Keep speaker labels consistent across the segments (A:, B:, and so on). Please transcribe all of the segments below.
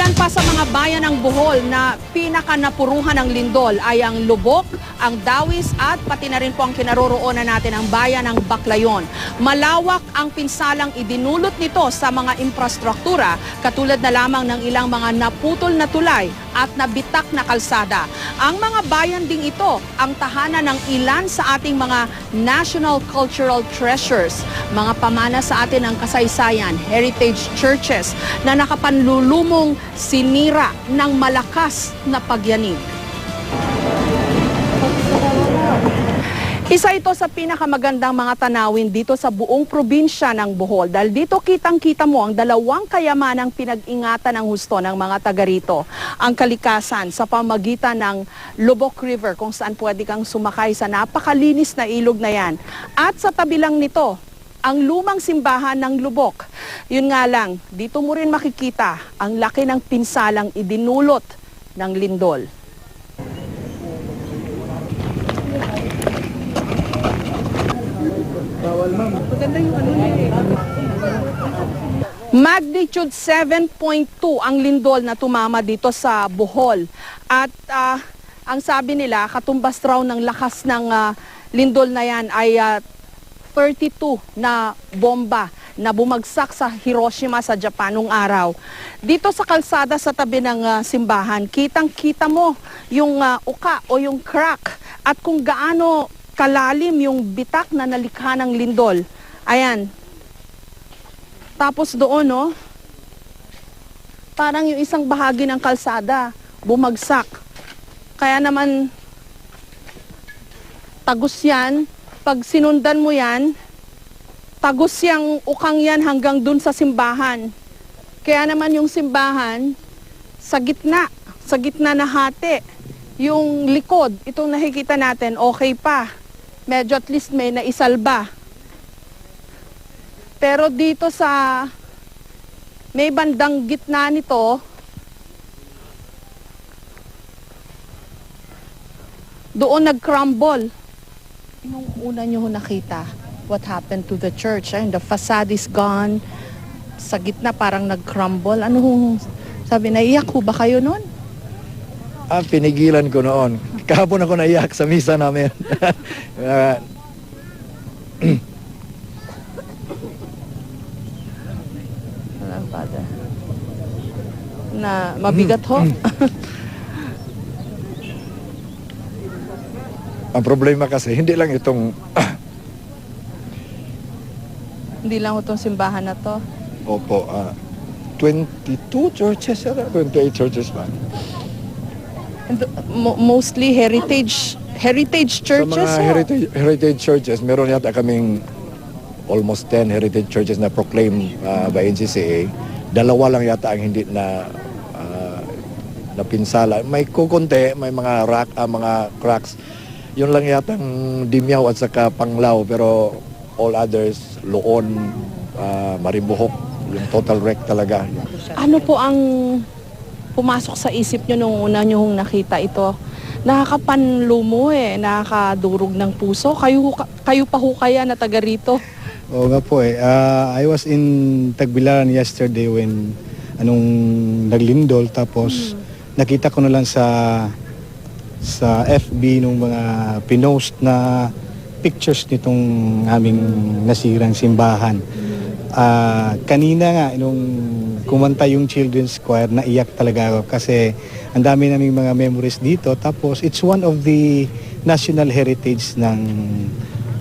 A: Ilan pa sa mga bayan ng Bohol na pinakanapuruhan ng lindol ay ang Lubok, ang Dawis at pati na rin po ang kinaroroonan natin ang bayan ng Baclayon. Malawak ang pinsalang idinulot nito sa mga infrastruktura katulad na lamang ng ilang mga naputol na tulay at nabitak na kalsada. Ang mga bayan ding ito ang tahanan ng ilan sa ating mga national cultural treasures, mga pamana sa atin ng kasaysayan, heritage churches na nakapanlulumong sinira ng malakas na pagyanig. Isa ito sa pinakamagandang mga tanawin dito sa buong probinsya ng Bohol dahil dito kitang-kita mo ang dalawang kayamanang pinag-ingatan ng husto ng mga taga rito. Ang kalikasan sa pamagitan ng Lubok River kung saan pwede kang sumakay sa napakalinis na ilog na yan. At sa tabi lang nito, ang lumang simbahan ng Lubok. Yun nga lang, dito mo rin makikita ang laki ng pinsalang idinulot ng lindol. Magnitude 7.2 ang lindol na tumama dito sa Bohol. At ang sabi nila, katumbas raw ng lakas ng lindol na yan ay 32 na bomba na bumagsak sa Hiroshima sa Japan nung araw. Dito sa kalsada sa tabi ng simbahan, kitang-kita mo yung uka o yung crack at kung gaano kalalim yung bitak na nalikha ng lindol. Ayan. Tapos doon, no, parang yung isang bahagi ng kalsada bumagsak. Kaya naman, tagos yan. Pag sinundan mo yan, tagos yung ukang yan hanggang dun sa simbahan. Kaya naman yung simbahan, sa gitna na hati. Yung likod, itong nakikita natin, okay pa. Medyo at least may naisalba. Pero dito sa may bandang gitna nito, doon nag-crumble. Yung una nyo nakita, what happened to the church? And the facade is gone. Sa gitna parang nag-crumble. Ano sabi, naiyak ho ba kayo noon?
B: Pinigilan ko noon. Kahapon ako naiyak sa misa namin.
A: Father. Na mabigat ho.
B: Ang problema kasi, hindi lang itong...
A: Hindi lang itong simbahan na to.
B: Opo, 22 churches, 28 churches ba?
A: And mostly heritage churches?
B: Sa mga heritage churches, meron yata kaming almost 10 heritage churches na proclaimed by NCCA. Dalawa lang yata ang hindi na napinsala. May kukunti, may mga mga cracks. Yun lang yata ang Dimyaw at saka Panglao, pero all others, Loon, Maribohok, yung total wreck talaga.
A: Ano po ang pumasok sa isip nyo nung una nyo nakita ito? Nakakapanlumo nakakadurog ng puso. Kayo pa ho kaya na taga rito?
C: Oo nga po I was in Tagbilaran yesterday when naglindol, tapos nakita ko na lang sa FB nung mga pinost na pictures nitong aming nasirang simbahan. Kanina nga nung kumanta yung children's choir, naiyak talaga ako kasi ang dami naming mga memories dito, tapos it's one of the national heritage ng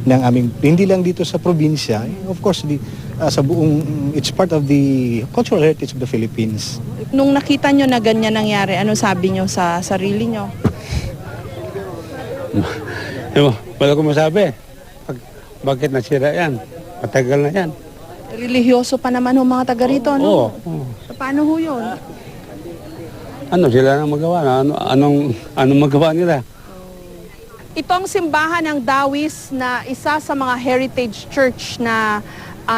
C: aming, hindi lang dito sa probinsya, of course sa buong, it's part of the cultural heritage of the Philippines.
A: Nung nakita nyo na ganyan nangyari, ano sabi nyo sa sarili nyo?
D: Wala ko masabi. Bakit nasira yan? Matagal na yan.
A: Religyoso pa naman ho mga taga rito, no?
D: Oo.
A: Paano ho yun?
D: Ano sila nang magawa? Anong magawa nila?
A: Ito ang simbahan ng Dawis na isa sa mga heritage church na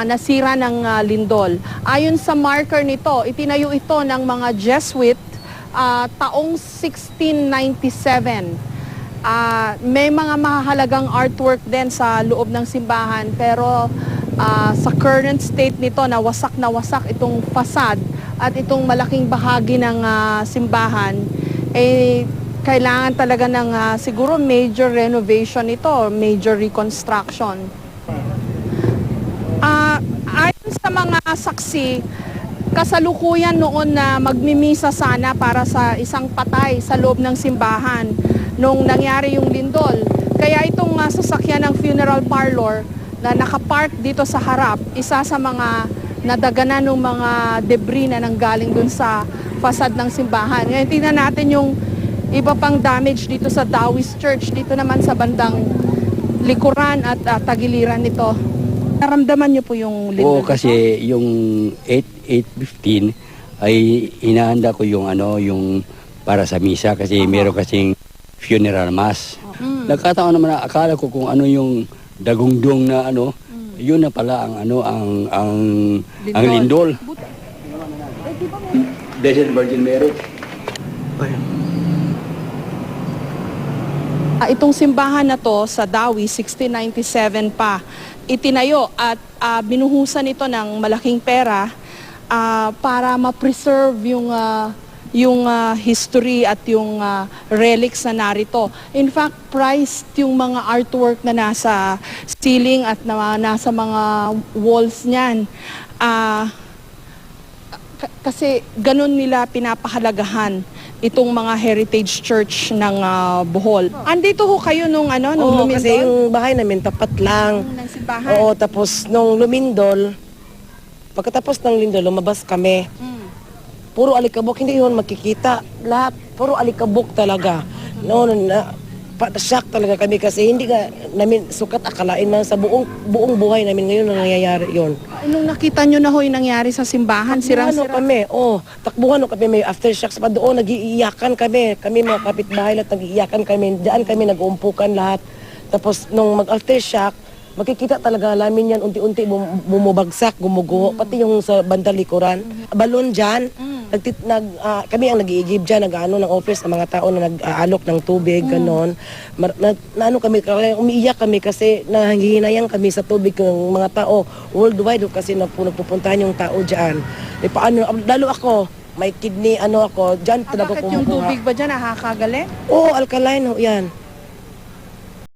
A: nasira ng lindol. Ayon sa marker nito, itinayo ito ng mga Jesuit taong 1697. May mga mahalagang artwork din sa loob ng simbahan, pero sa current state nito na wasak itong facade at itong malaking bahagi ng simbahan, eh, kailangan talaga ng siguro major renovation ito, major reconstruction. Ayon sa mga saksi, kasalukuyan noon na magmimisa sana para sa isang patay sa loob ng simbahan nung nangyari yung lindol. Kaya itong sasakyan ng funeral parlor na nakapark dito sa harap, isa sa mga nadaganan ng mga debris na nanggaling dun sa fasad ng simbahan. Ngayon tingnan natin yung iba pang damage dito sa Dawis Church, dito naman sa bandang likuran at tagiliran nito. Naramdaman niyo po yung lindol?
E: Oo, kasi yung 8:15 ay inaanda ko yung yung para sa misa kasi meron kasing funeral mass. Nagkataon naman na akala ko kung ano yung dagungdong na yun na pala ang lindol. Blessed Virgin Mary.
A: Itong simbahan na to sa Dawi, 1697 pa, itinayo at binuhusan ito ng malaking pera para ma-preserve yung history at yung relics na narito. In fact, priced yung mga artwork na nasa ceiling at nasa mga walls niyan. Kasi ganun nila pinapahalagahan itong mga heritage church ng Bohol. Andito ho kayo nung
F: Oo,
A: lumindol?
F: kasi yung bahay namin tapat lang.
A: Ng simbahan?
F: Oo, tapos nung lumindol, pagkatapos ng lindol, lumabas kami. Puro alikabok, hindi yun makikita. Lahat, puro alikabok talaga. Shock talaga kami kasi hindi ka namin sukat akalain man sa buong buhay namin ngayon na nangyayari yun.
A: Nung nakita nyo na ho yung nangyari sa simbahan, sirang-sira.
F: Kami, takbuhan kami, may aftershocks pa doon, nag-iiyakan kami. Kami mga kapitbahay lahat, nag-iiyakan kami. Diyan kami nag-uumpukan lahat. Tapos nung mag-aftershock, makikita talaga namin yan, unti-unti bumubagsak, gumuguho, pati yung sa bandang likuran. Balon dyan, kami ang nag-iigib dyan, ng office ng mga tao na nag-aalok ng tubig, ganon. Umiiyak kami kasi nanghihinayang kami sa tubig ng mga tao worldwide kasi nagpupuntahan yung tao dyan. Paano, lalo ako, may kidney, ako, dyan talaga
A: Bakit
F: kumukuha.
A: yung tubig ba dyan nakakagaling?
F: Oo, alkaline ho, yan.